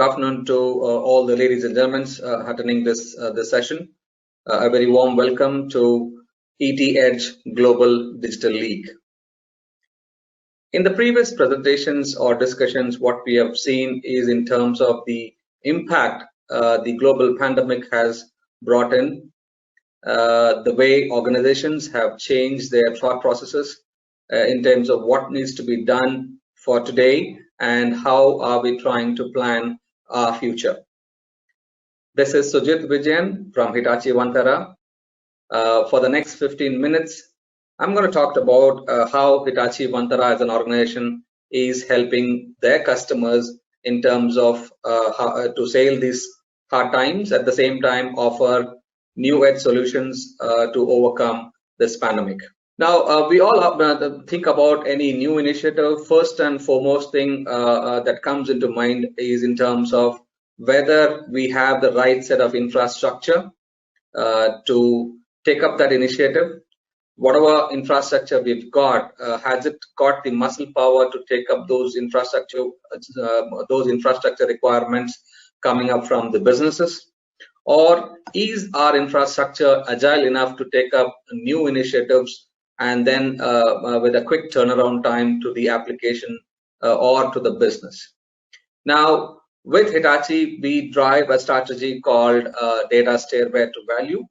afternoon to all the ladies and gentlemen attending this session. A very warm welcome to ET Edge Global Digital League. In the previous presentations or discussions, what we have seen is in terms of the impact the global pandemic has brought in, the way organizations have changed their thought processes in terms of what needs to be done for today and how are we trying to plan our future. This is Sujith Vijayan from Hitachi Vantara. For the next 15 minutes, I'm going to talk about how Hitachi Vantara as an organization is helping their customers in terms of how to sail these hard times, at the same time offer new edge solutions to overcome this pandemic. Now, we all think about any new initiative. First and foremost thing that comes into mind is in terms of whether we have the right set of infrastructure to take up that initiative. Whatever infrastructure we've got, has it got the muscle power to take up those infrastructure requirements coming up from the businesses? Or is our infrastructure agile enough to take up new initiatives and then with a quick turnaround time to the application or to the business? Now, with Hitachi, we drive a strategy called Data Stairway to Value,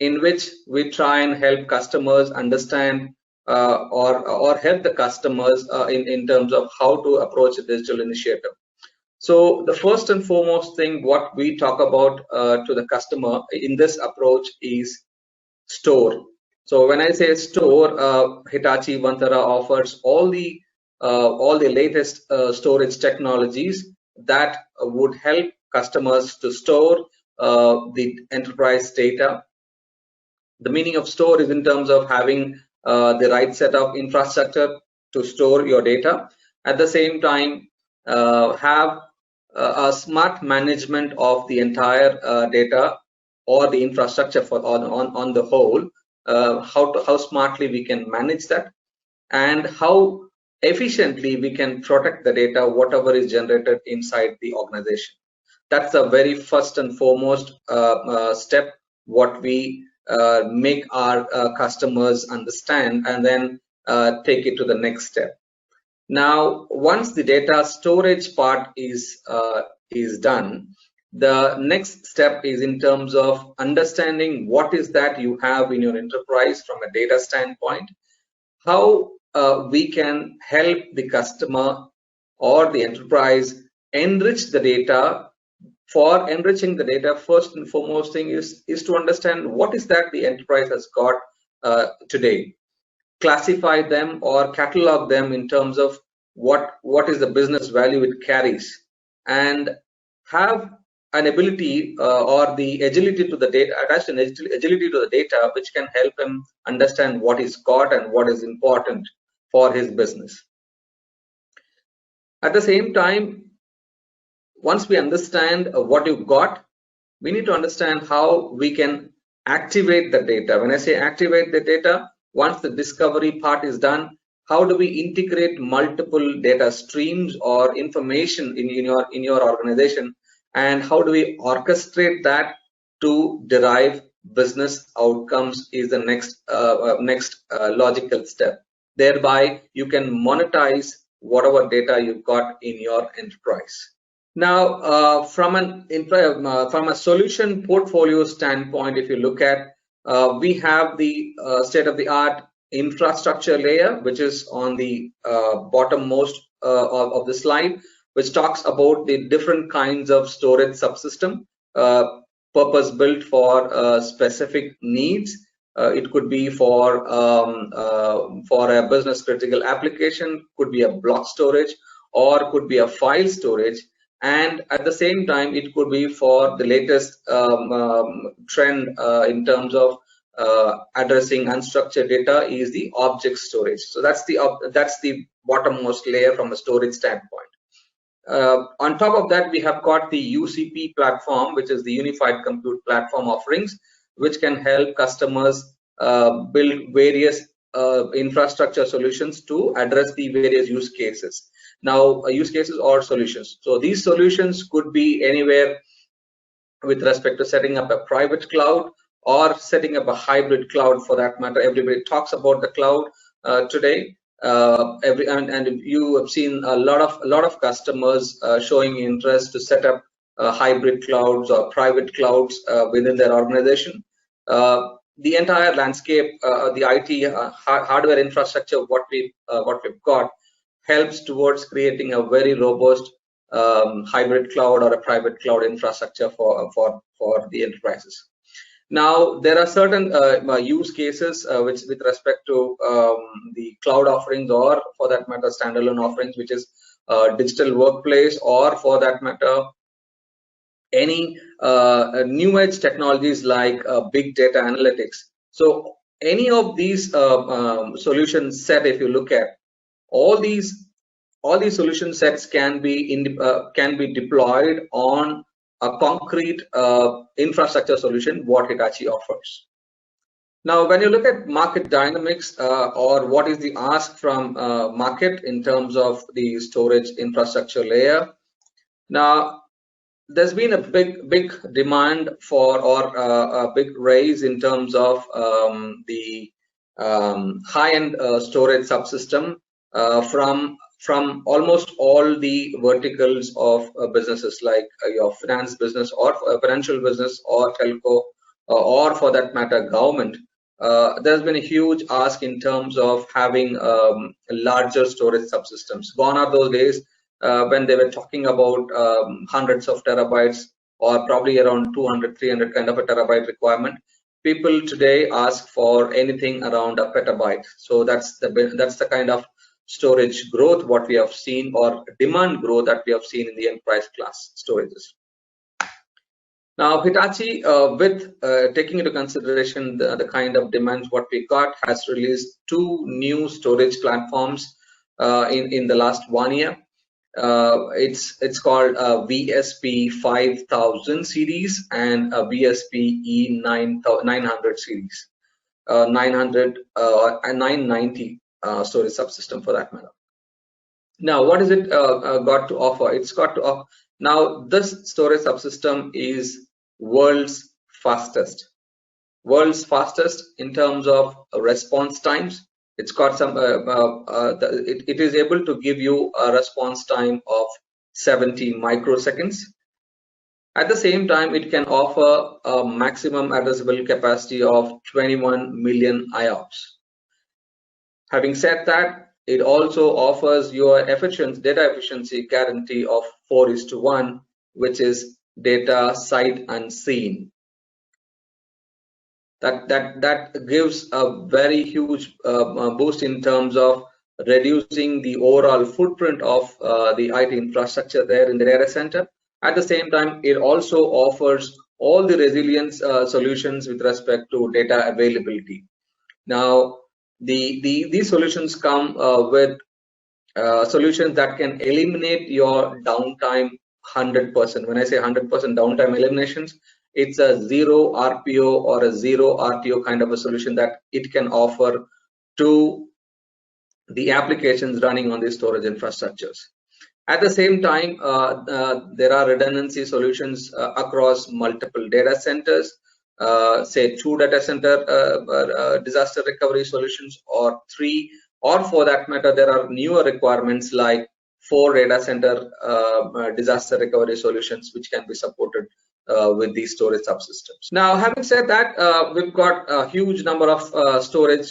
in which we try and help customers understand or help the customers in terms of how to approach a digital initiative. So the first and foremost thing what we talk about to the customer in this approach is store. So when I say store, Hitachi Vantara offers all the latest storage technologies that would help customers to store the enterprise data. The meaning of store is in terms of having the right set of infrastructure to store your data. At the same time, have a smart management of the entire data or the infrastructure for on the whole. How smartly we can manage that, and how efficiently we can protect the data whatever is generated inside the organization. That's the very first and foremost step what we make our customers understand, and then take it to the next step. Now, once the data storage part is done, the next step is in terms of understanding what is that you have in your enterprise from a data standpoint, how we can help the customer or the enterprise enrich the data. For enriching the data, first and foremost thing is to understand what is that the enterprise has got today, classify them or catalog them in terms of what is the business value it carries, and have an ability or the agility to the data, attached an agility to the data, which can help him understand what is got and what is important for his business. At the same time, once we understand what you've got, we need to understand how we can activate the data. When I say activate the data, once the discovery part is done, how do we integrate multiple data streams or information in your organization, and how do we orchestrate that to derive business outcomes is the next logical step. Thereby, you can monetize whatever data you've got in your enterprise. Now, from a solution portfolio standpoint, if you look at, we have the state-of-the-art infrastructure layer, which is on the bottommost of the slide, which talks about the different kinds of storage subsystem, purpose-built for specific needs. It could be for a business-critical application, could be a block storage, or could be a file storage. And at the same time, it could be for the latest trend in terms of addressing unstructured data is the object storage. So that's the bottommost layer from a storage standpoint. On top of that, we have got the UCP platform, which is the Unified Compute Platform offerings, which can help customers build various infrastructure solutions to address the various use cases. Now, use cases or solutions. So these solutions could be anywhere with respect to setting up a private cloud or setting up a hybrid cloud, for that matter. Everybody talks about the cloud today. And you have seen a lot of customers showing interest to set up hybrid clouds or private clouds within their organization. The entire landscape, the IT hardware infrastructure, what we've got, helps towards creating a very robust hybrid cloud or a private cloud infrastructure for the enterprises. Now, there are certain use cases which, with respect to the cloud offerings, or for that matter standalone offerings, which is digital workplace, or for that matter any new age technologies like big data analytics. So any of these solution set, if you look at all these solution sets, can be deployed on a concrete infrastructure solution what Hitachi offers. Now, when you look at market dynamics, or what is the ask from market in terms of the storage infrastructure layer, now there's been a big demand for, or a big raise in terms of the high-end storage subsystem from almost all the verticals of businesses, like your finance business or financial business or telco, or for that matter government. There's been a huge ask in terms of having larger storage subsystems. Gone are those days when they were talking about hundreds of terabytes, or probably around 200, 300 kind of a terabyte requirement. People today ask for anything around a petabyte. So that's the kind of storage growth what we have seen, or demand growth that we have seen in the enterprise class storages. Now, Hitachi, with taking into consideration the kind of demands what we got, has released 2 new storage platforms in the last 1 year. It's called VSP 5000 series and a VSP E900 series, 900 and 990 storage subsystem, for that matter. Now, what is it got to offer? It's got to offer. Now, this storage subsystem is world's fastest in terms of response times. It's got some it is able to give you a response time of 70 microseconds. At the same time, it can offer a maximum addressable capacity of 21 million IOPS. Having said that, it also offers your data efficiency guarantee of 4:1, which is data sight unseen. That gives a very huge boost in terms of reducing the overall footprint of the IT infrastructure there in the data center. At the same time, it also offers all the resilience solutions with respect to data availability. Now, these solutions come with solutions that can eliminate your downtime 100%. When I say 100% downtime eliminations, it's a 0 RPO or a 0 RTO kind of a solution that it can offer to the applications running on these storage infrastructures. At the same time, there are redundancy solutions across multiple data centers, say 2 data center disaster recovery solutions, or 3, or for that matter, there are newer requirements like 4 data center disaster recovery solutions, which can be supported with these storage subsystems. Now, having said that, we've got a huge number of storage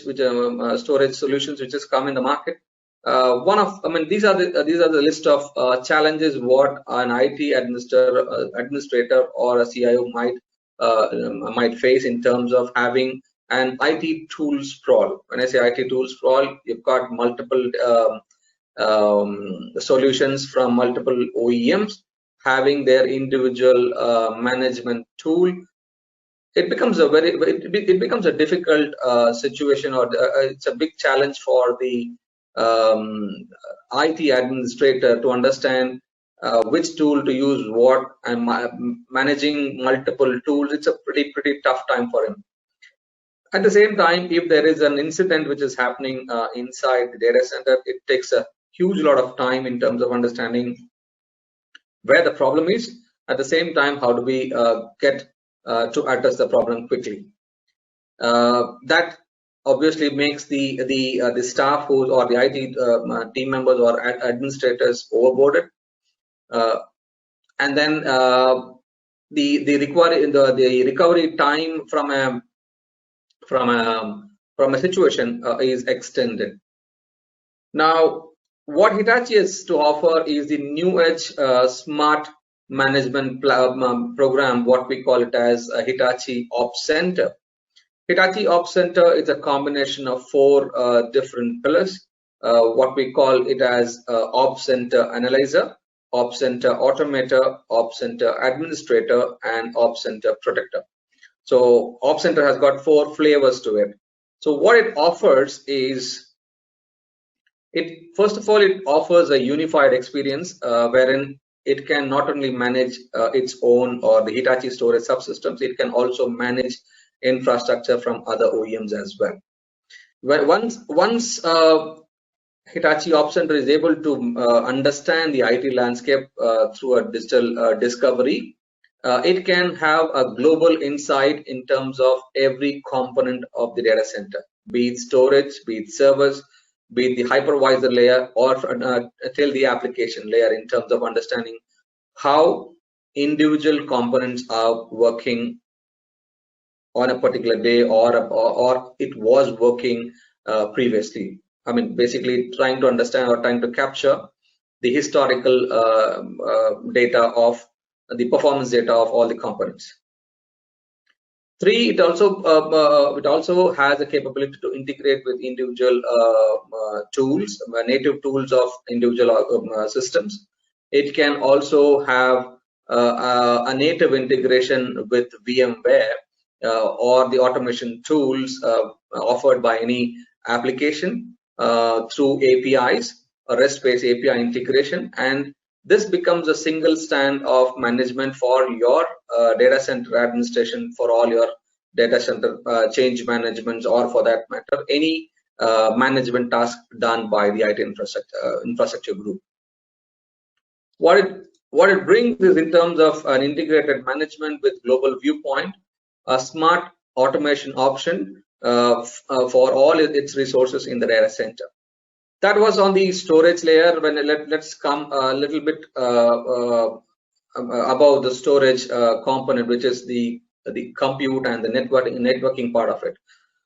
solutions which has come in the market. These are the list of challenges what an IT administrator or a CIO might face in terms of having an IT tool sprawl. When I say IT tool sprawl, you've got multiple solutions from multiple OEMs having their individual management tool. It becomes a difficult situation, or it's a big challenge for the IT administrator to understand which tool to use what, and managing multiple tools. It's a pretty tough time for him. At the same time, if there is an incident which is happening inside the data center, it takes a huge lot of time in terms of understanding where the problem is. At the same time, how do we get to address the problem quickly? That obviously makes the staff or the IT team members or administrators overboarded, and then the recovery time from a situation is extended. Now, what Hitachi has to offer is the new age smart management program, what we call it as Hitachi Ops Center. Hitachi Ops Center is a combination of 4 different pillars. What we call it as Ops Center Analyzer, Ops Center Automator, Ops Center Administrator, and Ops Center Protector. So Ops Center has got 4 flavors to it. So what it offers is, first of all, it offers a unified experience wherein it can not only manage its own or the Hitachi storage subsystems, it can also manage infrastructure from other OEMs as well. Once Hitachi Ops Center is able to understand the IT landscape through a digital discovery, it can have a global insight in terms of every component of the data center, be it storage, be it servers, be it the hypervisor layer, or till the application layer, in terms of understanding how individual components are working on a particular day, or it was working previously. I mean, basically trying to understand or trying to capture the historical data of the performance data of all the components. 3, it also has a capability to integrate with individual tools, native tools of individual systems. It can also have a native integration with VMware or the automation tools offered by any application through APIs, a REST-based API integration, and this becomes a single stand of management for your data center administration, for all your data center change management, or for that matter, any management task done by the IT infrastructure group. What it brings is, in terms of an integrated management with global viewpoint, a smart automation option for all its resources in the data center. That was on the storage layer. Let's come a little bit about the storage component, which is the compute and the networking part of it.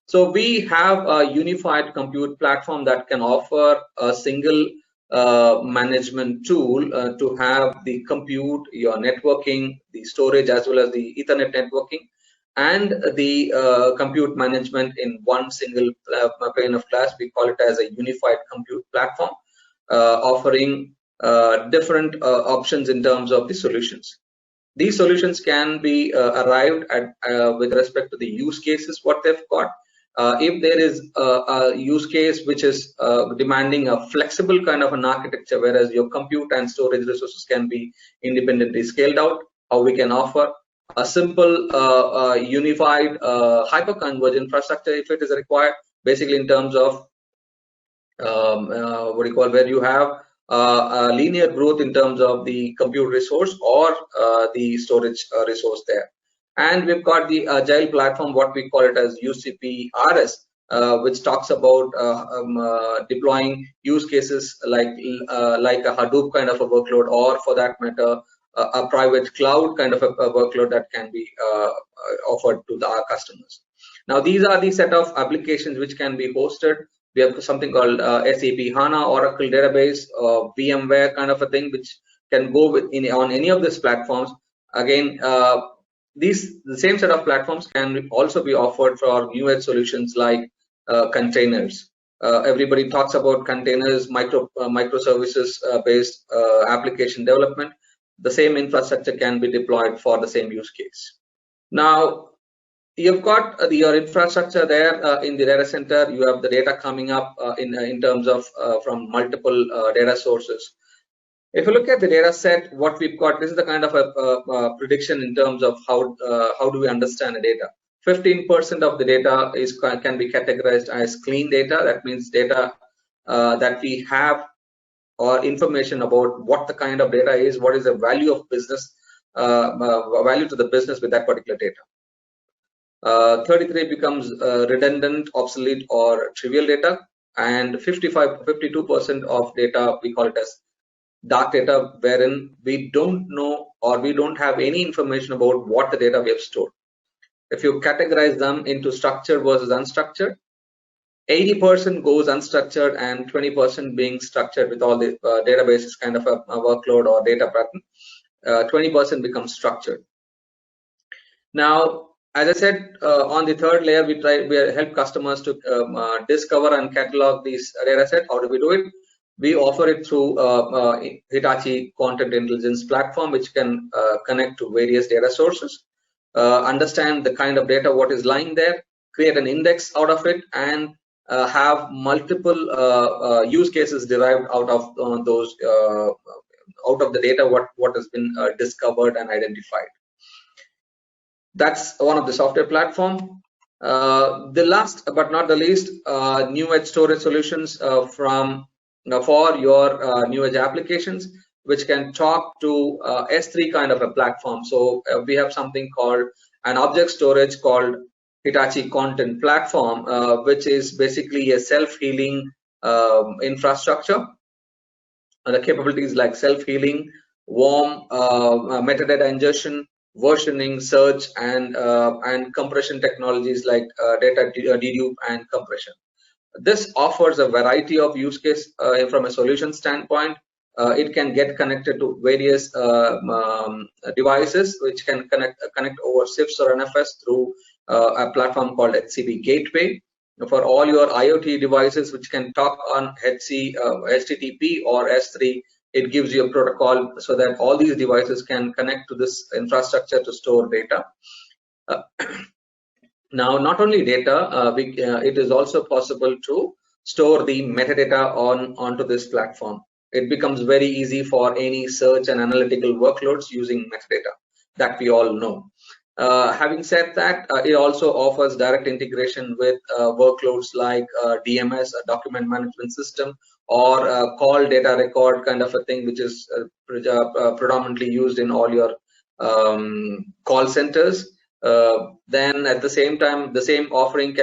So we have a unified compute platform that can offer a single management tool to have the compute, your networking, the storage, as well as the Ethernet networking, and the compute management in one single pane of glass. We call it as a unified compute platform, offering different options in terms of the solutions. These solutions can be arrived at with respect to the use cases what they've got. If there is a use case which is demanding a flexible kind of an architecture, whereas your compute and storage resources can be independently scaled out, how we can offer a simple unified hyper-converged infrastructure if it is required, basically in terms of where you have a linear growth in terms of the compute resource or the storage resource there. And we've got the agile platform, what we call it as UCP RS, which talks about deploying use cases like a Hadoop kind of a workload, or for that matter, a private cloud kind of a workload that can be offered to our customers. Now, these are the set of applications which can be hosted. We have something called SAP HANA, Oracle database, VMware kind of a thing, which can go on any of these platforms. Again, the same set of platforms can also be offered for new age solutions like containers. Everybody talks about containers, microservices based application development. The same infrastructure can be deployed for the same use case. Now, you've got your infrastructure there in the data center. You have the data coming up in terms of from multiple data sources. If you look at the data set, what we've got, this is the kind of a prediction in terms of how do we understand the data. 15% of the data can be categorized as clean data. That means data that we have or information about what the kind of data is, what is the value of business, value to the business with that particular data. 33 becomes redundant, obsolete, or trivial data, and 52% of data, we call it as dark data, wherein we don't know or we don't have any information about what the data we have stored. If you categorize them into structured versus unstructured, 80% goes unstructured and 20% being structured with all the databases kind of a workload or data pattern. 20% becomes structured. Now, as I said, on the third layer, we help customers to discover and catalog these data set. How do we do it? We offer it through Hitachi Content Intelligence platform, which can connect to various data sources, understand the kind of data what is lying there, create an index out of it, and have multiple use cases derived out of those out of the data what has been discovered and identified. That's one of the software platform. The last but not the least, new edge storage solutions for your new edge applications, which can talk to S3 kind of a platform. So we have something called an object storage called Hitachi Content Platform, which is basically a self-healing infrastructure. And the capabilities like self-healing, warm, metadata ingestion, versioning, search, and compression technologies like data dedupe and compression. This offers a variety of use case from a solution standpoint. It can get connected to various devices, which can connect over CIFS or NFS through a platform called HCP Gateway. For all your IoT devices, which can talk on HTTP or S3, it gives you a protocol so that all these devices can connect to this infrastructure to store data. Now, not only data, it is also possible to store the metadata onto this platform. It becomes very easy for any search and analytical workloads using metadata that we all know. Having said that, it also offers direct integration with workloads like DMS, a document management system, or call data record kind of a thing, which is predominantly used in all your call centers. Then at the same time, the same offering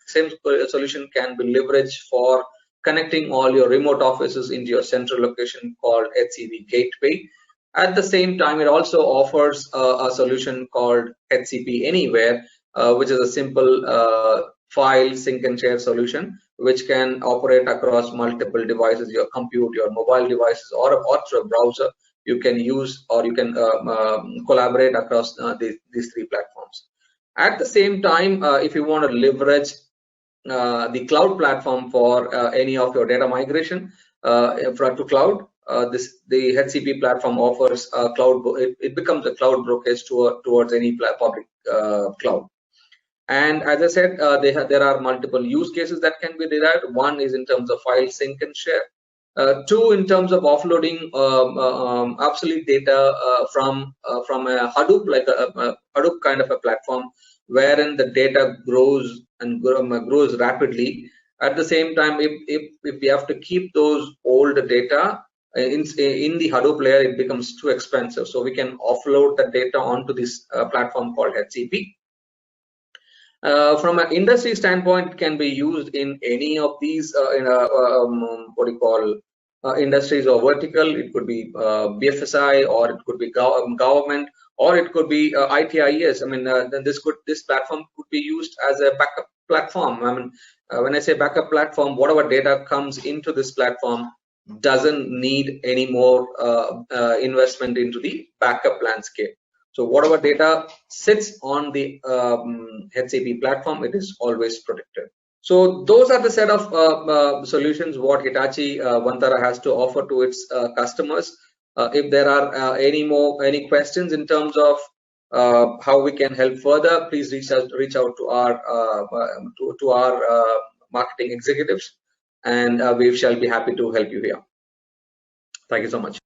same solution can be leveraged for connecting all your remote offices into your central location called HCP Gateway. At the same time, it also offers a solution called HCP Anywhere, which is a simple file sync and share solution, which can operate across multiple devices, your compute, your mobile devices, or through a browser. You can use, or you can collaborate across these three platforms. At the same time, if you want to leverage the cloud platform for any of your data migration to cloud, the HCP platform offers a cloud. It becomes a cloud brokerage towards any public cloud. And as I said, there are multiple use cases that can be derived. One is in terms of file sync and share. Two, in terms of offloading obsolete data from a Hadoop, like a Hadoop kind of a platform, wherein the data grows and grows rapidly. At the same time, if we have to keep those old data in the Hadoop layer, it becomes too expensive. So we can offload the data onto this platform called HCP. From an industry standpoint, it can be used in any of these industries or vertical. It could be BFSI, or it could be government, or it could be ITIS. I mean, then this platform could be used as a backup platform. I mean, when I say backup platform, whatever data comes into this platform doesn't need any more investment into the backup landscape. So whatever data sits on the HCP platform, it is always protected. So those are the set of solutions what Hitachi Vantara has to offer to its customers. If there are any questions in terms of how we can help further, please reach out to our marketing executives, and we shall be happy to help you here. Thank you so much.